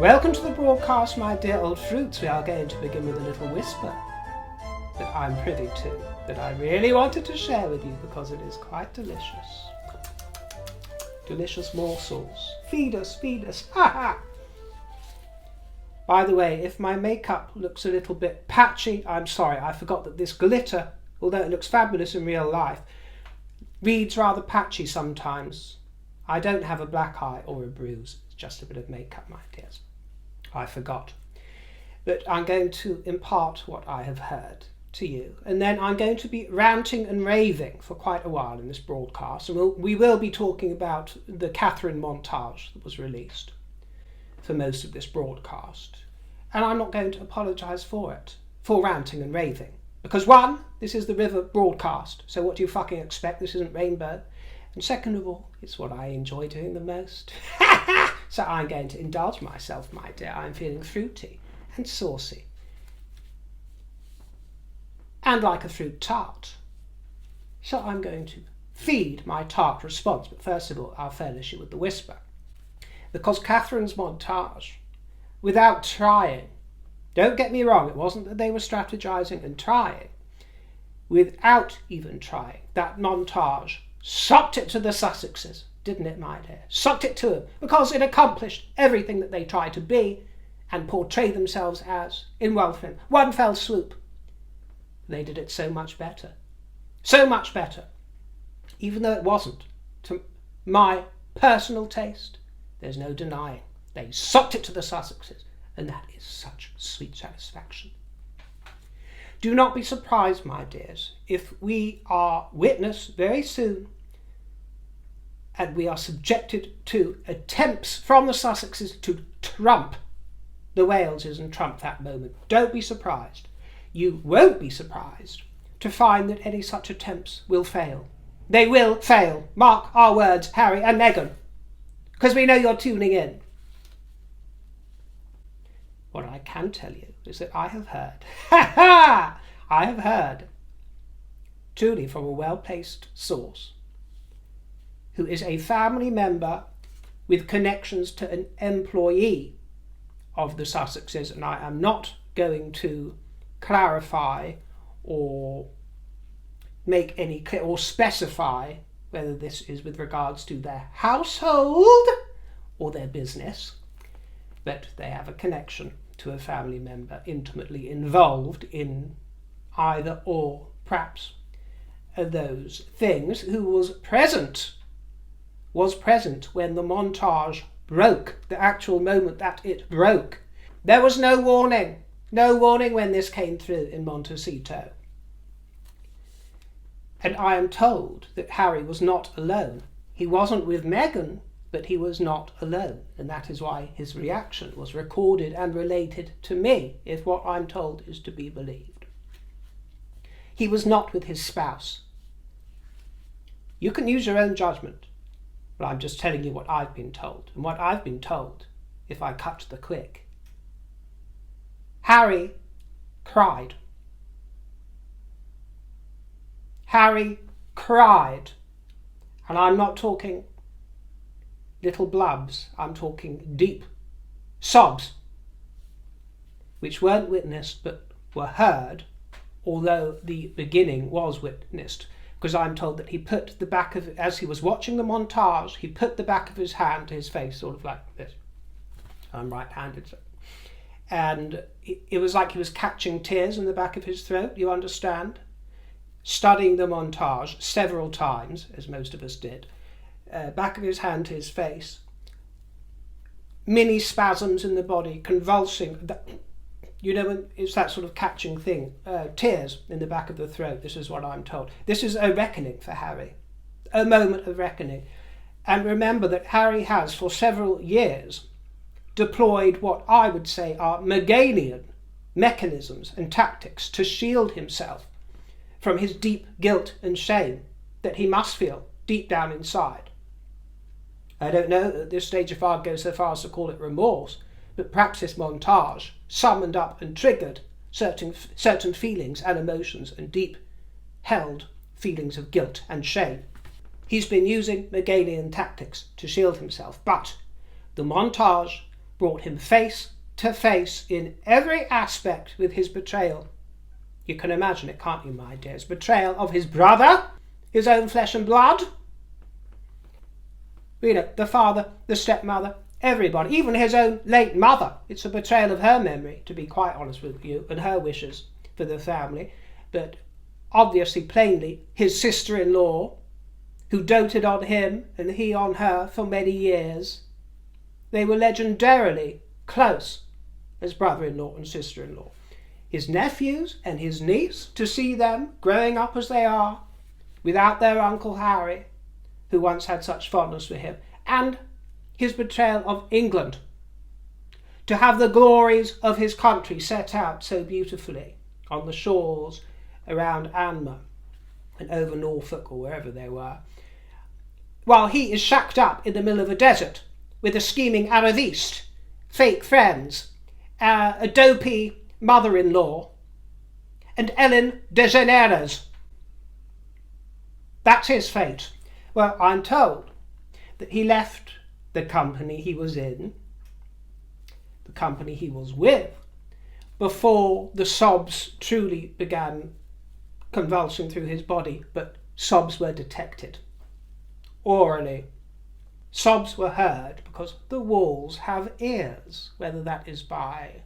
Welcome to the broadcast, my dear old fruits. We are going to begin with a little whisper that I'm privy to, that I really wanted to share with you because it is quite delicious. Delicious morsels. Feed us, feed us. Ha ha! By the way, if my makeup looks a little bit patchy, I'm sorry. I forgot that this glitter, although it looks fabulous in real life, reads rather patchy sometimes. I don't have a black eye or a bruise. It's just a bit of makeup, my dears. I forgot. But I'm going to impart what I have heard to you. And then I'm going to be ranting and raving for quite a while in this broadcast. And we will be talking about the Catherine montage that was released for most of this broadcast. And I'm not going to apologise for it, for ranting and raving. Because one, this is the River broadcast, so what do you fucking expect? This isn't Rainbow. And second of all, it's what I enjoy doing the most. So I'm going to indulge myself, my dear. I'm feeling fruity and saucy. And like a fruit tart. So I'm going to feed my tart response. But first of all, I'll furnish you with the whisper. Because Catherine's montage, without trying, don't get me wrong, it wasn't that they were strategizing and trying. Without even trying, that montage sucked it to the Sussexes, didn't it, my dear? Sucked it to them, because it accomplished everything that they tried to be and portray themselves as in one fell swoop. They did it so much better. So much better. Even though it wasn't, to my personal taste, there's no denying. They sucked it to the Sussexes, and that is such sweet satisfaction. Do not be surprised, my dears, if we are witness very soon and we are subjected to attempts from the Sussexes to trump the Waleses and trump that moment. Don't be surprised. You won't be surprised to find that any such attempts will fail. They will fail. Mark our words, Harry and Meghan, because we know you're tuning in. What I can tell you is that I have heard, truly from a well-placed source, who is a family member with connections to an employee of the Sussexes, and I am not going to clarify or make any clear or specify whether this is with regards to their household or their business, but they have a connection to a family member intimately involved in either or perhaps those things, who was present when the montage broke, the actual moment that it broke. There was no warning when this came through in Montecito. And I am told that Harry was not alone. He wasn't with Meghan, but he was not alone, and that is why his reaction was recorded and related to me, if what I'm told is to be believed. He was not with his spouse. You can use your own judgment, but I'm just telling you what I've been told. And what I've been told, if I cut to the quick, Harry cried. Harry cried. And I'm not talking little blubs, I'm talking deep sobs, which weren't witnessed but were heard, although the beginning was witnessed, because I'm told that he put the back of, as he was watching the montage, he put the back of his hand to his face, sort of like this. I'm right-handed, so. And it was like he was catching tears in the back of his throat, you understand? Studying the montage several times, as most of us did, back of his hand to his face, mini spasms in the body, convulsing, you know, it's that sort of catching thing, tears in the back of the throat. This is what I'm told. This is a reckoning for Harry, a moment of reckoning. And remember that Harry has for several years deployed what I would say are Meghanian mechanisms and tactics to shield himself from his deep guilt and shame that he must feel deep down inside. I don't know at this stage if I'd go so far as to call it remorse, but perhaps this montage summoned up and triggered certain feelings and emotions and deep held feelings of guilt and shame. He's been using Meghanian tactics to shield himself, but the montage brought him face to face in every aspect with his betrayal. You can imagine it, can't you, my dears? Betrayal of his brother, his own flesh and blood. You know, the father, the stepmother, everybody, even his own late mother. It's a betrayal of her memory, to be quite honest with you, and her wishes for the family. But obviously, plainly, his sister-in-law, who doted on him and he on her for many years. They were legendarily close as brother-in-law and sister-in-law. His nephews and his niece, to see them growing up as they are, without their Uncle Harry, who once had such fondness for him, and his betrayal of England, to have the glories of his country set out so beautifully on the shores around Anmar and over Norfolk or wherever they were, while he is shacked up in the middle of a desert with a scheming Arab East, fake friends, a dopey mother-in-law, and Ellen DeGeneres. That's his fate. Well, I'm told that he left the company he was in, the company he was with, before the sobs truly began convulsing through his body, but sobs were detected orally. Sobs were heard because the walls have ears, whether that is by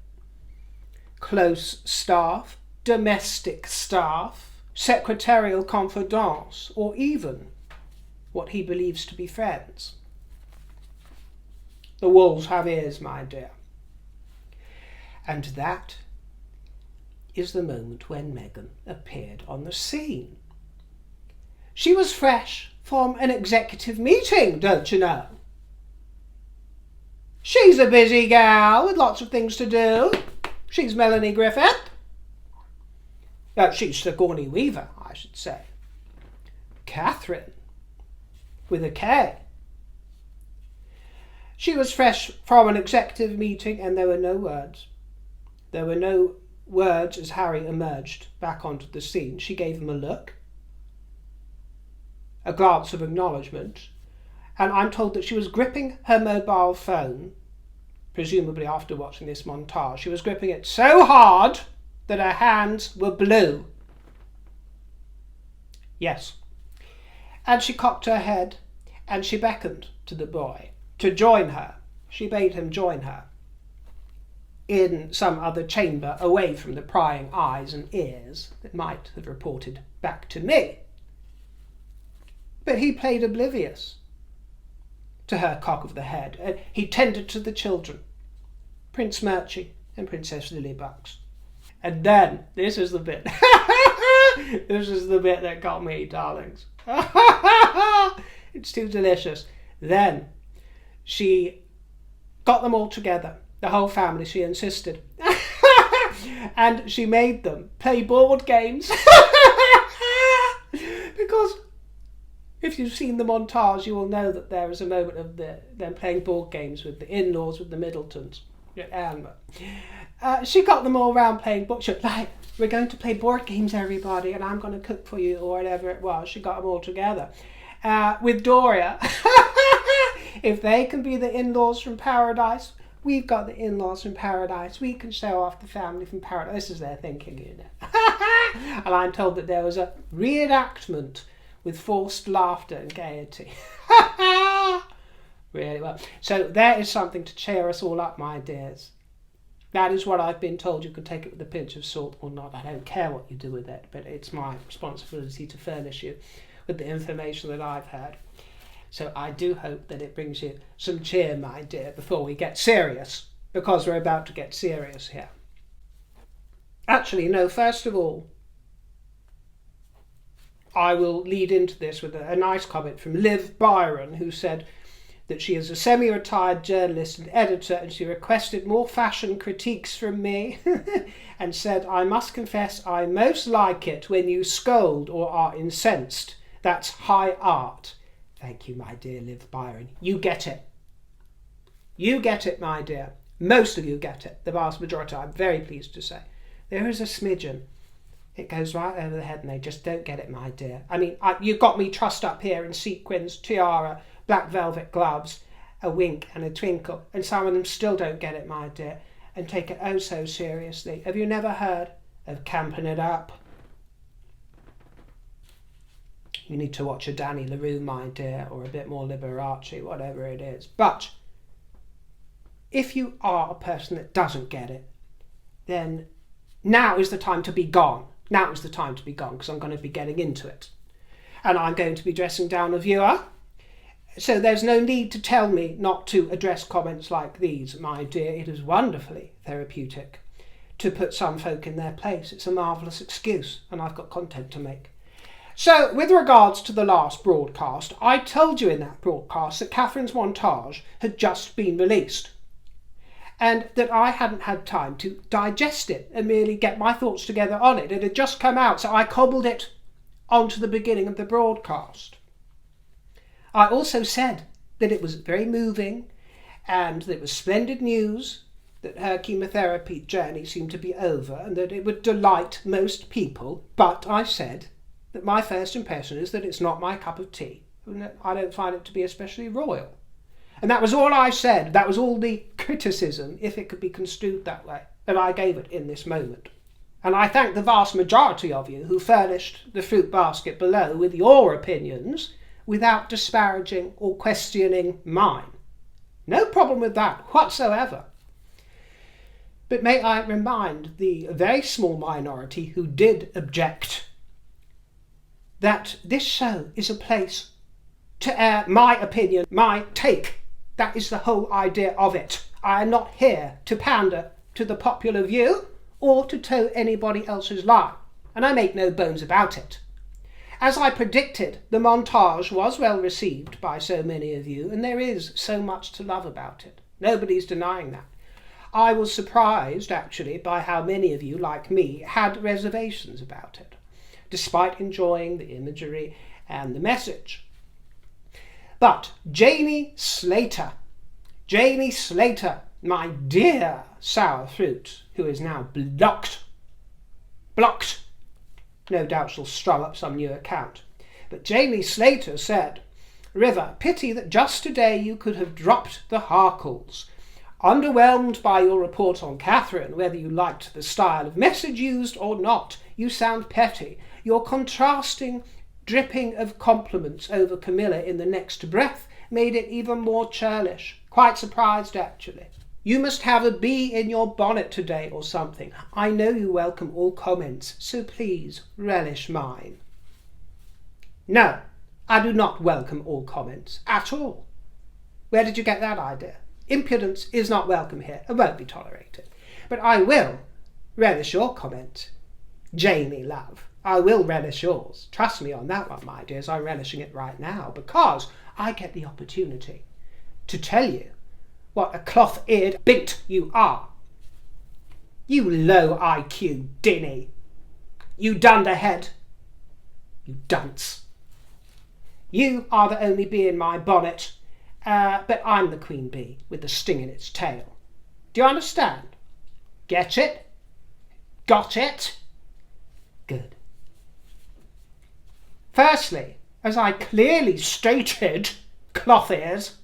close staff, domestic staff, secretarial confidants, or even what he believes to be friends. The walls have ears, my dear. And that is the moment when Meghan appeared on the scene. She was fresh from an executive meeting, don't you know? She's a busy gal with lots of things to do. She's Melanie Griffith. She's Sigourney Weaver, I should say. Catherine, with a K. She was fresh from an executive meeting and there were no words. There were no words as Harry emerged back onto the scene. She gave him a look, a glance of acknowledgement, and I'm told that she was gripping her mobile phone, presumably after watching this montage. She was gripping it so hard that her hands were blue. Yes. And she cocked her head and she beckoned to the boy to join her. She bade him join her in some other chamber away from the prying eyes and ears that might have reported back to me. But he played oblivious to her cock of the head, and he tended to the children, Prince Murchie and Princess Lilybucks. And then, this is the bit, this is the bit that got me, darlings. It's too delicious. Then she got them all together, the whole family, she insisted. And she made them play board games. Because if you've seen the montage, you will know that there is a moment of them playing board games with the in-laws, with the Middletons. She got them all round playing board. She was like, we're going to play board games, everybody, and I'm going to cook for you, or whatever it was. She got them all together. With Doria, if they can be the in-laws from paradise, we've got the in-laws from paradise. We can show off the family from paradise. This is their thinking, you know. And I'm told that there was a reenactment with forced laughter and gaiety. Really well. So there is something to cheer us all up, my dears. That is what I've been told. You can take it with a pinch of salt or not. I don't care what you do with it, but it's my responsibility to furnish you with the information that I've heard. So I do hope that it brings you some cheer, my dear, before we get serious, because we're about to get serious here. Actually, no, first of all, I will lead into this with a nice comment from Liv Byron, who said that she is a semi-retired journalist and editor, and she requested more fashion critiques from me and said, I must confess I most like it when you scold or are incensed. That's high art. Thank you, my dear Liv Byron. You get it. You get it, my dear. Most of you get it. The vast majority, I'm very pleased to say. There is a smidgen. It goes right over the head and they just don't get it, my dear. I mean, you got me trussed up here in sequins, tiara, black velvet gloves, a wink and a twinkle, and some of them still don't get it, my dear, and take it oh so seriously. Have you never heard of camping it up? You need to watch a Danny LaRue, my dear, or a bit more Liberace, whatever it is. But if you are a person that doesn't get it, then now is the time to be gone. Now is the time to be gone, because I'm going to be getting into it. And I'm going to be dressing down a viewer. So there's no need to tell me not to address comments like these, my dear. It is wonderfully therapeutic to put some folk in their place. It's a marvellous excuse, and I've got content to make. So, with regards to the last broadcast, I told you in that broadcast that Catherine's montage had just been released, and that I hadn't had time to digest it and merely get my thoughts together on it. It had just come out, so I cobbled it onto the beginning of the broadcast. I also said that it was very moving and that it was splendid news that her chemotherapy journey seemed to be over and that it would delight most people, but I said that my first impression is that it's not my cup of tea, and that I don't find it to be especially royal. And that was all I said. That was all the criticism, if it could be construed that way, that I gave it in this moment. And I thank the vast majority of you who furnished the fruit basket below with your opinions without disparaging or questioning mine. No problem with that whatsoever. But may I remind the very small minority who did object that this show is a place to air my opinion, my take. That is the whole idea of it. I am not here to pander to the popular view or to toe anybody else's line, and I make no bones about it. As I predicted, the montage was well received by so many of you, and there is so much to love about it. Nobody's denying that. I was surprised, actually, by how many of you, like me, had reservations about it, despite enjoying the imagery and the message. But Janie Slater, my dear sour fruit, who is now blocked, no doubt she'll strum up some new account. But Janie Slater said, "River, pity that just today you could have dropped the Harkles. Underwhelmed by your report on Catherine, whether you liked the style of message used or not. You sound petty. Your contrasting dripping of compliments over Camilla in the next breath made it even more churlish. Quite surprised, actually. You must have a bee in your bonnet today or something. I know you welcome all comments, so please relish mine." No, I do not welcome all comments at all. Where did you get that idea? Impudence is not welcome here and won't be tolerated. But I will relish your comment, Janie love. I will relish yours. Trust me on that one, my dears. I'm relishing it right now because I get the opportunity to tell you what a cloth-eared bint you are. You low IQ dinny. You dunderhead. You dunce. You are the only bee in my bonnet, but I'm the queen bee with the sting in its tail. Do you understand? Get it? Got it? Good. Firstly, as I clearly stated, cloth ears,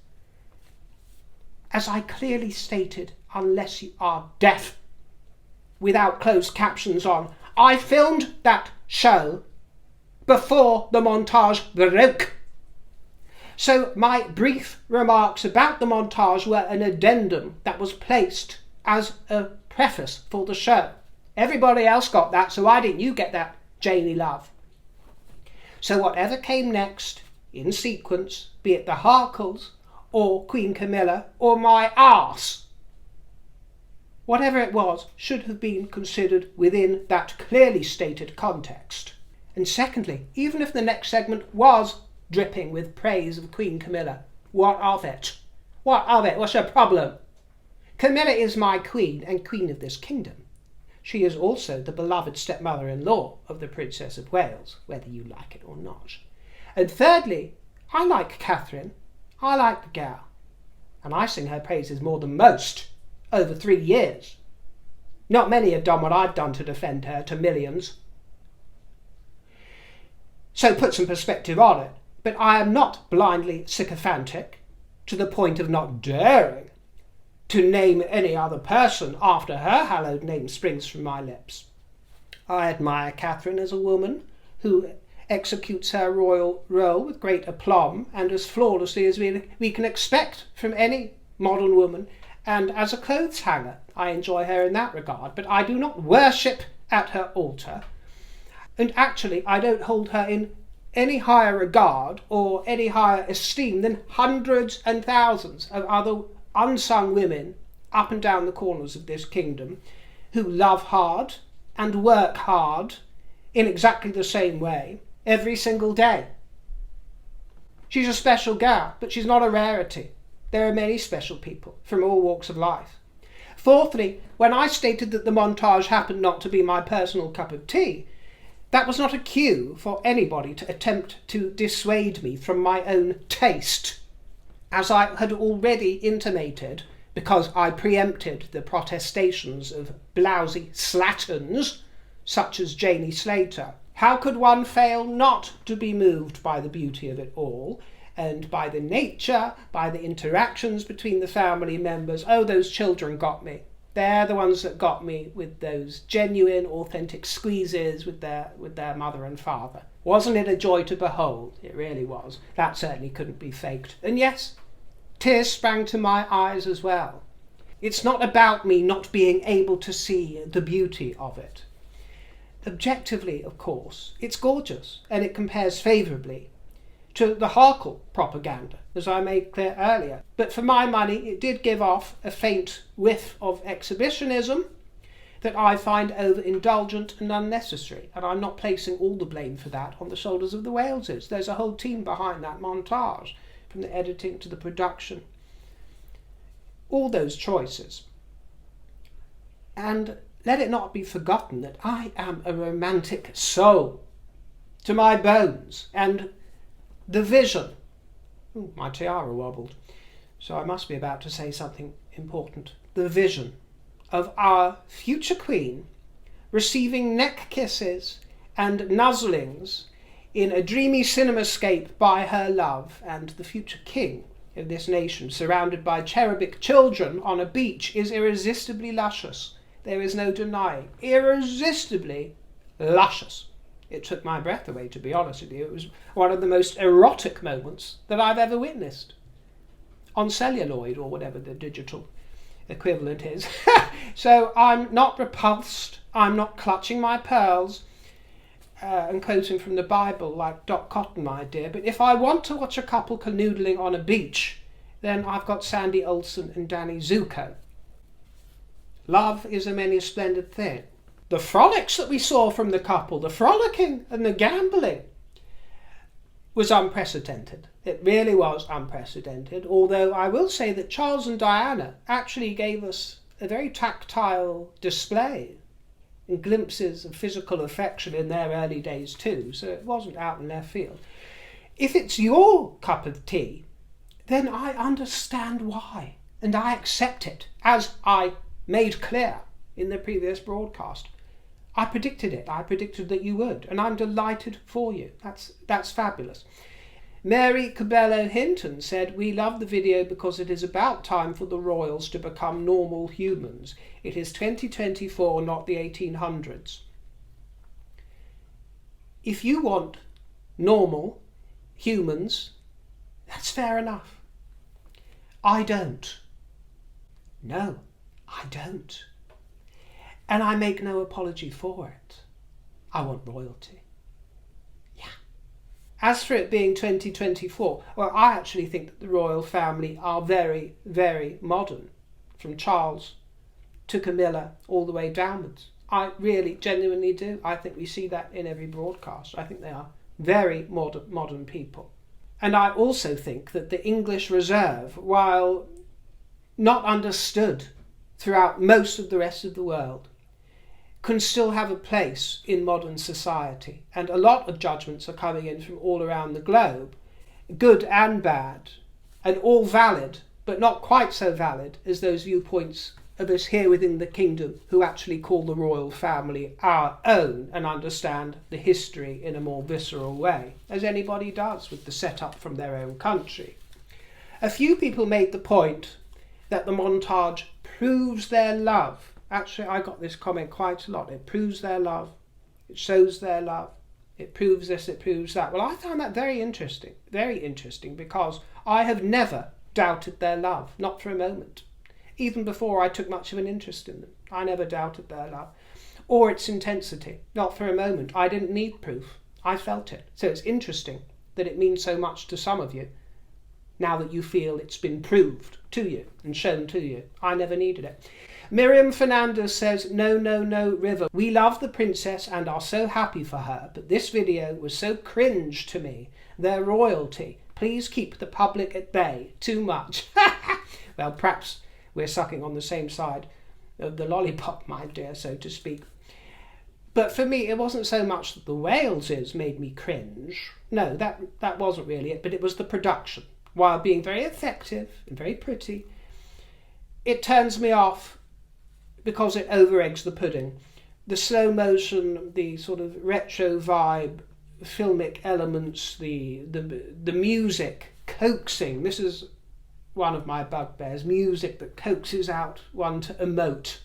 as I clearly stated, unless you are deaf, without closed captions on, I filmed that show before the montage broke. So my brief remarks about the montage were an addendum that was placed as a preface for the show. Everybody else got that, so why didn't you get that, Janie love? So whatever came next, in sequence, be it the Harkles, or Queen Camilla, or my arse, whatever it was, should have been considered within that clearly stated context. And secondly, even if the next segment was dripping with praise of Queen Camilla, what of it? What of it? What's your problem? Camilla is my queen and queen of this kingdom. She is also the beloved stepmother-in-law of the Princess of Wales, whether you like it or not. And thirdly, I like Catherine. I like the gal. And I sing her praises more than most, over 3 years. Not many have done what I've done to defend her to millions. So put some perspective on it. But I am not blindly sycophantic. to the point of not daring to name any other person after her hallowed name springs from my lips. I admire Catherine as a woman who executes her royal role with great aplomb and as flawlessly as we can expect from any modern woman, and as a clothes hanger I enjoy her in that regard, but I do not worship at her altar, and actually I don't hold her in any higher regard or any higher esteem than hundreds and thousands of other unsung women up and down the corners of this kingdom who love hard and work hard in exactly the same way every single day. She's a special gal, but she's not a rarity. There are many special people from all walks of life. Fourthly, when I stated that the montage happened not to be my personal cup of tea, that was not a cue for anybody to attempt to dissuade me from my own taste. As I had already intimated, because I preempted the protestations of blousy slatterns such as Janie Slater, how could one fail not to be moved by the beauty of it all, and by the nature, by the interactions between the family members? Oh, those children got me. They're the ones that got me with those genuine, authentic squeezes with their mother and father. Wasn't it a joy to behold? It really was. That certainly couldn't be faked. And yes, tears sprang to my eyes as well. It's not about me not being able to see the beauty of it. Objectively, of course, it's gorgeous, and it compares favourably to the Harkle propaganda, as I made clear earlier. But for my money, it did give off a faint whiff of exhibitionism that I find overindulgent and unnecessary, and I'm not placing all the blame for that on the shoulders of the Waleses. There's a whole team behind that montage, from the editing to the production. All those choices. And let it not be forgotten that I am a romantic soul to my bones, and the vision. Ooh, my tiara wobbled, so I must be about to say something important. The vision of our future queen receiving neck kisses and nuzzlings in a dreamy cinemascape by her love, and the future king of this nation surrounded by cherubic children on a beach is irresistibly luscious. There is no denying. Irresistibly luscious. It took my breath away, to be honest with you. It was one of the most erotic moments that I've ever witnessed. On celluloid, or whatever the digital equivalent is. So I'm not repulsed. I'm not clutching my pearls and quoting from the Bible like Doc Cotton, my dear. But if I want to watch a couple canoodling on a beach, then I've got Sandy Olsen and Danny Zuko. Love is a many splendid thing. The frolics that we saw from the couple, the frolicking and the gambling, was unprecedented. It really was unprecedented, although I will say that Charles and Diana actually gave us a very tactile display and glimpses of physical affection in their early days too, so it wasn't out in left field. If it's your cup of tea, then I understand why, and I accept it, as I made clear in the previous broadcast. I predicted it. I predicted that you would, and I'm delighted for you. That's fabulous. Mary Cabello Hinton said, "We love the video because it is about time for the royals to become normal humans. It is 2024, not the 1800s. If you want normal humans, that's fair enough. I don't. No, I don't. And I make no apology for it. I want royalty. Yeah. As for it being 2024, well, I actually think that the royal family are very, very modern, from Charles to Camilla all the way downwards. I really genuinely do. I think we see that in every broadcast. I think they are very modern people. And I also think that the English reserve, while not understood throughout most of the rest of the world, can still have a place in modern society. And a lot of judgments are coming in from all around the globe, good and bad, and all valid, but not quite so valid as those viewpoints of us here within the kingdom who actually call the royal family our own and understand the history in a more visceral way, as anybody does with the setup from their own country. A few people made the point that the montage proves their love. Actually, I got this comment quite a lot. It proves their love. It shows their love. It proves this, it proves that. Well, I found that very interesting, because I have never doubted their love, not for a moment. Even before I took much of an interest in them, I never doubted their love or its intensity, not for a moment. I didn't need proof. I felt it. So it's interesting that it means so much to some of you now that you feel it's been proved to you and shown to you. I never needed it. Miriam Fernandez says, no, River. We love the princess and are so happy for her, but this video was so cringe to me. Their royalty. Please keep the public at bay. Too much. Well, perhaps we're sucking on the same side of the lollipop, my dear, so to speak. But for me, it wasn't so much that the Waleses made me cringe. No, that wasn't really it, but it was the production. While being very effective and very pretty, it turns me off because it over-eggs the pudding. The slow motion, the sort of retro vibe, filmic elements, the music, coaxing. This is one of my bugbears, music that coaxes out one to emote,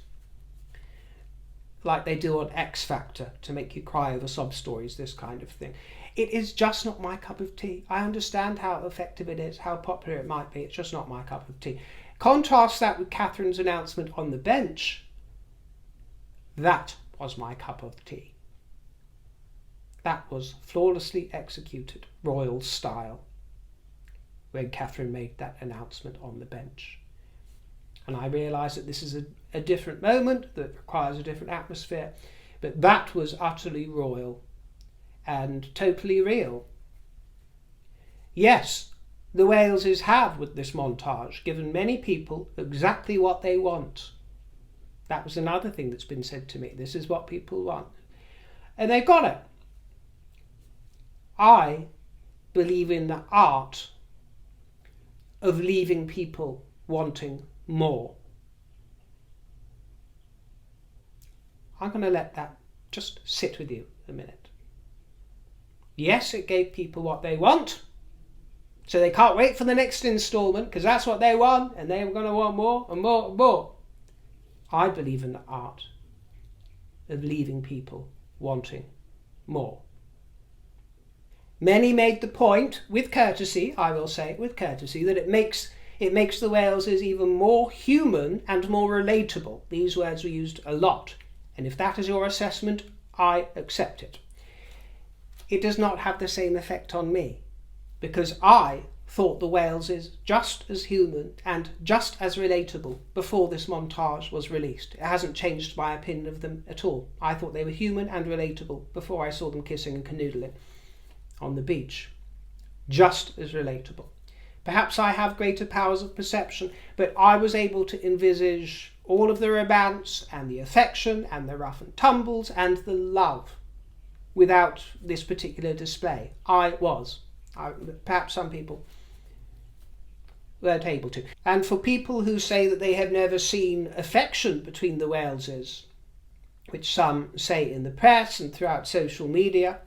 like they do on X Factor, to make you cry over sob stories, this kind of thing. It is just not my cup of tea. I understand how effective it is, how popular it might be. It's just not my cup of tea. Contrast that with Catherine's announcement on the bench. That was my cup of tea. That was flawlessly executed, royal style, when Catherine made that announcement on the bench. And I realise that this is a different moment that requires a different atmosphere, but that was utterly royal and totally real. Yes, the Waleses have, with this montage, given many people exactly what they want. That was another thing that's been said to me. This is what people want. And they've got it. I believe in the art of leaving people wanting more. I'm going to let that just sit with you a minute. Yes, it gave people what they want, so they can't wait for the next instalment because that's what they want, and they're going to want more and more and more. I believe in the art of leaving people wanting more. Many made the point, with courtesy, I will say, with courtesy, that it makes the Waleses even more human and more relatable. These words were used a lot, and if that is your assessment, I accept it. It does not have the same effect on me, because I thought the Waleses just as human and just as relatable before this montage was released. It hasn't changed my opinion of them at all. I thought they were human and relatable before I saw them kissing and canoodling on the beach. Just as relatable. Perhaps I have greater powers of perception, but I was able to envisage all of the romance and the affection and the rough and tumbles and the love without this particular display. Perhaps some people weren't able to. And for people who say that they have never seen affection between the Waleses, which some say in the press and throughout social media,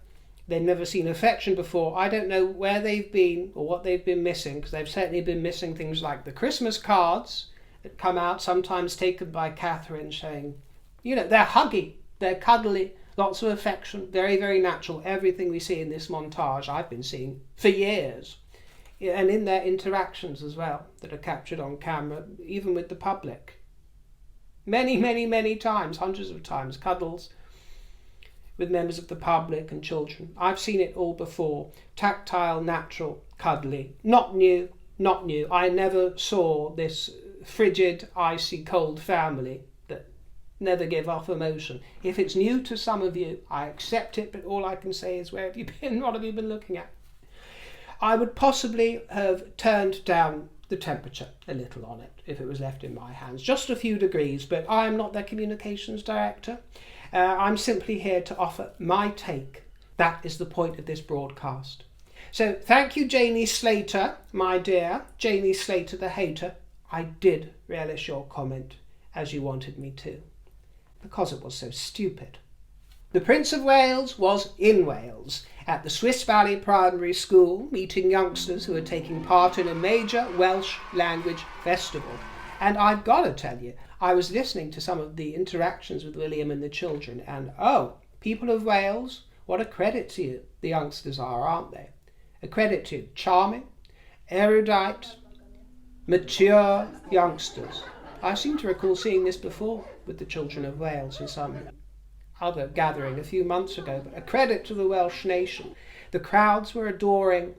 they've never seen affection before, I don't know where they've been or what they've been missing, because they've certainly been missing things like the Christmas cards that come out, sometimes taken by Catherine, saying, they're huggy, they're cuddly, lots of affection, very, very natural. Everything we see in this montage I've been seeing for years. And in their interactions as well, that are captured on camera, even with the public. Many, many, many times, hundreds of times, cuddles with members of the public and children. I've seen it all before. Tactile, natural, cuddly. Not new. I never saw this frigid, icy, cold family that never give off emotion. If it's new to some of you, I accept it, but all I can say is, where have you been? What have you been looking at? I would possibly have turned down the temperature a little on it if it was left in my hands. Just a few degrees, but I am not their communications director. I'm simply here to offer my take. That is the point of this broadcast. So thank you, Janie Slater, my dear. Janie Slater the hater. I did relish your comment as you wanted me to, because it was so stupid. The Prince of Wales was in Wales at the Swiss Valley Primary School, meeting youngsters who were taking part in a major Welsh language festival. And I've got to tell you, I was listening to some of the interactions with William and the children, and people of Wales, what a credit to you the youngsters are, aren't they? A credit to you. Charming, erudite, mature youngsters. I seem to recall seeing this before with the children of Wales in some other gathering a few months ago, but a credit to the Welsh nation. The crowds were adoring,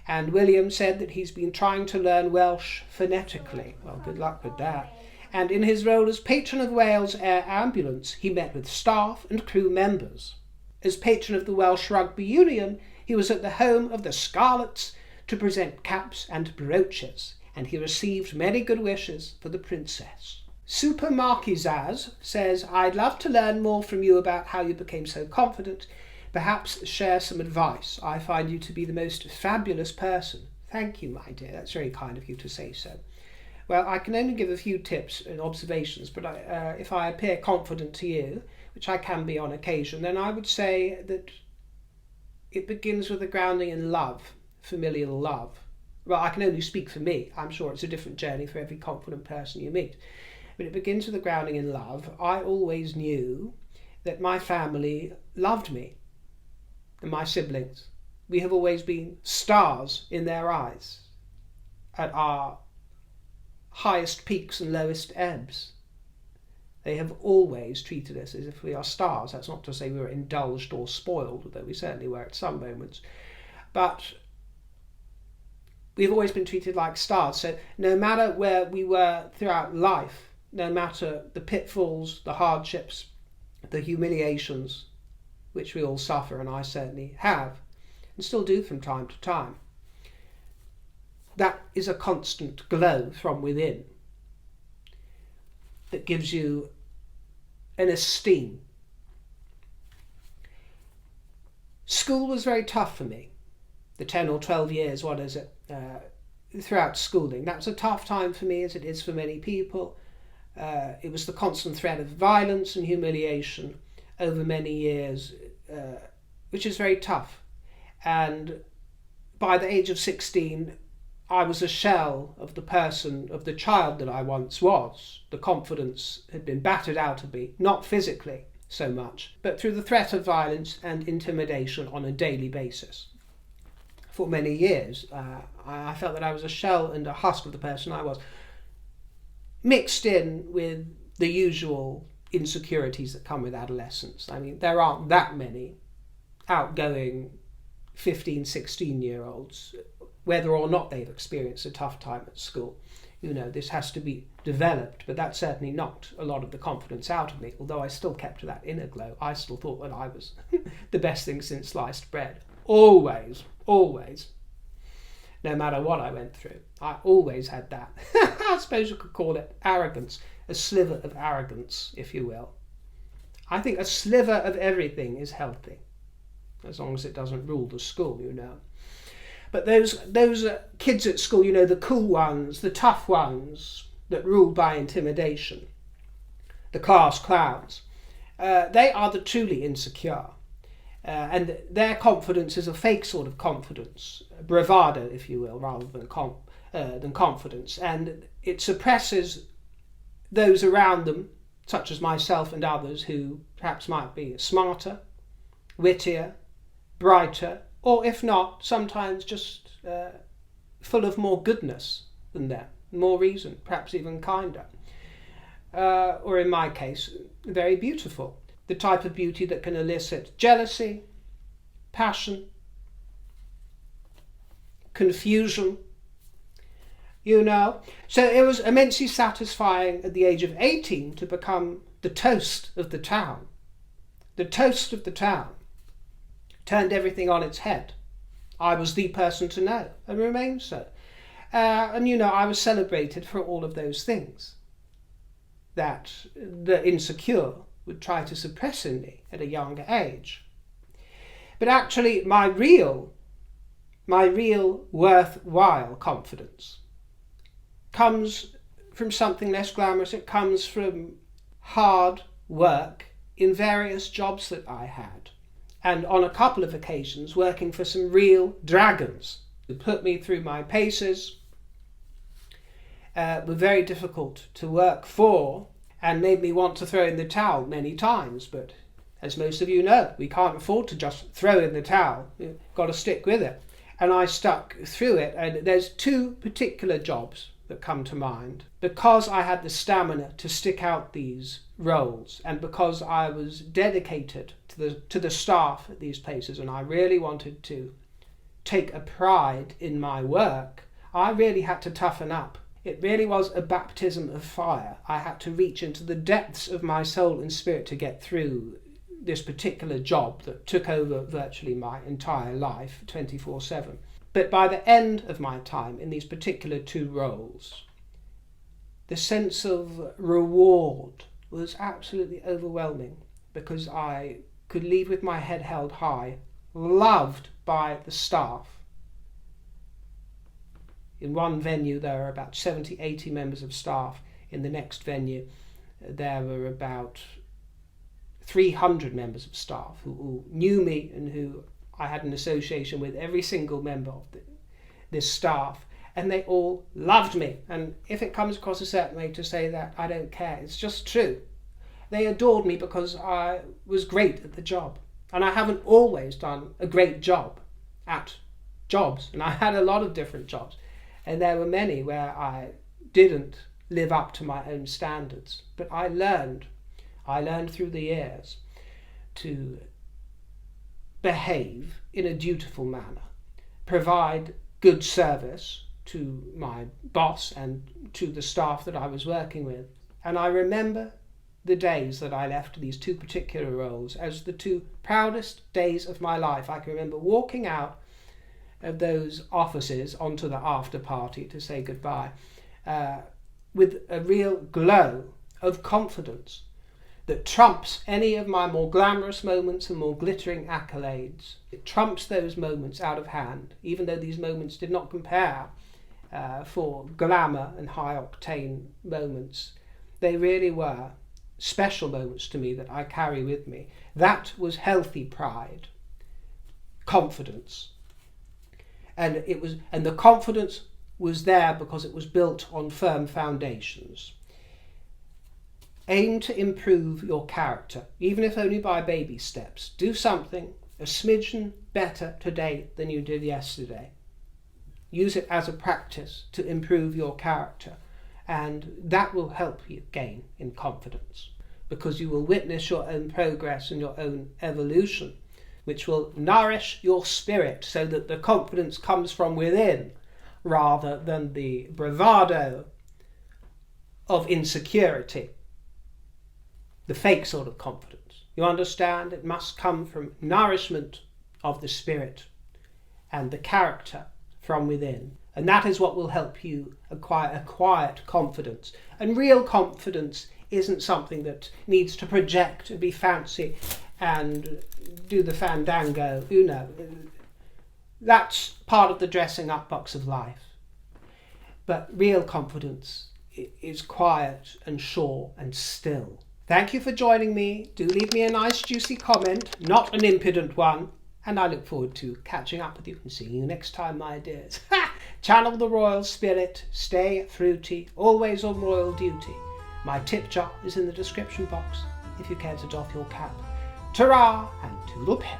and William said that he's been trying to learn Welsh phonetically. Well, good luck with that. And in his role as patron of Wales Air Ambulance, he met with staff and crew members. As patron of the Welsh Rugby Union, he was at the home of the Scarlets to present caps and brooches, and he received many good wishes for the princess. Super Marquisaz says, I'd love to learn more from you about how you became so confident. Perhaps share some advice. I find you to be the most fabulous person. Thank you, my dear. That's very kind of you to say so. Well, I can only give a few tips and observations, but if I appear confident to you, which I can be on occasion, then I would say that it begins with a grounding in love, familial love. Well, I can only speak for me. I'm sure it's a different journey for every confident person you meet. But it begins with a grounding in love. I always knew that my family loved me and my siblings. We have always been stars in their eyes at our highest peaks and lowest ebbs. They have always treated us as if we are stars. That's not to say we were indulged or spoiled, although we certainly were at some moments. But we've always been treated like stars. So no matter where we were throughout life, no matter the pitfalls, the hardships, the humiliations, which we all suffer, and I certainly have, and still do from time to time, that is a constant glow from within that gives you an esteem. School was very tough for me. The 10 or 12 years, throughout schooling. That was a tough time for me, as it is for many people. It was the constant threat of violence and humiliation over many years, which is very tough. And by the age of 16, I was a shell of the child that I once was. The confidence had been battered out of me, not physically so much, but through the threat of violence and intimidation on a daily basis. For many years, I felt that I was a shell and a husk of the person I was, mixed in with the usual insecurities that come with adolescence. I mean, there aren't that many outgoing 15, 16-year-olds, whether or not they've experienced a tough time at school. You know, this has to be developed, but that certainly knocked a lot of the confidence out of me, although I still kept that inner glow. I still thought that I was the best thing since sliced bread. Always. No matter what I went through, I always had that. I suppose you could call it arrogance, a sliver of arrogance, if you will. I think a sliver of everything is healthy, as long as it doesn't rule the school, you know. But those kids at school, you know, the cool ones, the tough ones that ruled by intimidation, the class clowns, they are the truly insecure. And their confidence is a fake sort of confidence, bravado, if you will, rather than confidence. And it suppresses those around them, such as myself and others, who perhaps might be smarter, wittier, brighter, or if not, sometimes just full of more goodness than them, more reason, perhaps even kinder. Or in my case, very beautiful. The type of beauty that can elicit jealousy, passion, confusion, you know. So it was immensely satisfying at the age of 18 to become the toast of the town. The toast of the town turned everything on its head. I was the person to know, and remain so. And, you know, I was celebrated for all of those things that the insecure would try to suppress in me at a younger age. But actually, my real worthwhile confidence comes from something less glamorous. It comes from hard work in various jobs that I had, and on a couple of occasions working for some real dragons who put me through my paces, were very difficult to work for, and made me want to throw in the towel many times. But as most of you know, we can't afford to just throw in the towel. You've got to stick with it. And I stuck through it, and there's two particular jobs that come to mind. Because I had the stamina to stick out these roles, and because I was dedicated to the staff at these places, and I really wanted to take a pride in my work, I really had to toughen up. It really was a baptism of fire. I had to reach into the depths of my soul and spirit to get through this particular job that took over virtually my entire life, 24/7. But by the end of my time in these particular two roles, the sense of reward was absolutely overwhelming, because I could leave with my head held high, loved by the staff. In one venue there were about 70, 80 members of staff. In the next venue there were about 300 members of staff who knew me and who I had an association with, every single member of this staff, and they all loved me. And if it comes across a certain way to say that, I don't care, it's just true. They adored me because I was great at the job, and I haven't always done a great job at jobs, and I had a lot of different jobs, and there were many where I didn't live up to my own standards. But I learned through the years to behave in a dutiful manner, provide good service to my boss and to the staff that I was working with. And I remember the days that I left these two particular roles as the two proudest days of my life. I can remember walking out of those offices onto the after party to say goodbye with a real glow of confidence that trumps any of my more glamorous moments and more glittering accolades. It trumps those moments out of hand, even though these moments did not compare for glamour and high-octane moments. They really were special moments to me that I carry with me. That was healthy pride, confidence. And the confidence was there because it was built on firm foundations. Aim to improve your character, even if only by baby steps. Do something a smidgen better today than you did yesterday. Use it as a practice to improve your character, and that will help you gain in confidence, because you will witness your own progress and your own evolution, which will nourish your spirit so that the confidence comes from within rather than the bravado of insecurity. The fake sort of confidence. You understand? It must come from nourishment of the spirit and the character from within. And that is what will help you acquire a quiet confidence. And real confidence isn't something that needs to project and be fancy and do the fandango. You know, that's part of the dressing up box of life. But real confidence is quiet and sure and still. Thank you for joining me. Do leave me a nice juicy comment, not an impudent one, and I look forward to catching up with you and seeing you next time, my dears. Channel the royal spirit, stay fruity, always on royal duty. My tip jar is in the description box if you care to doff your cap. Ta-ra and toodle pip.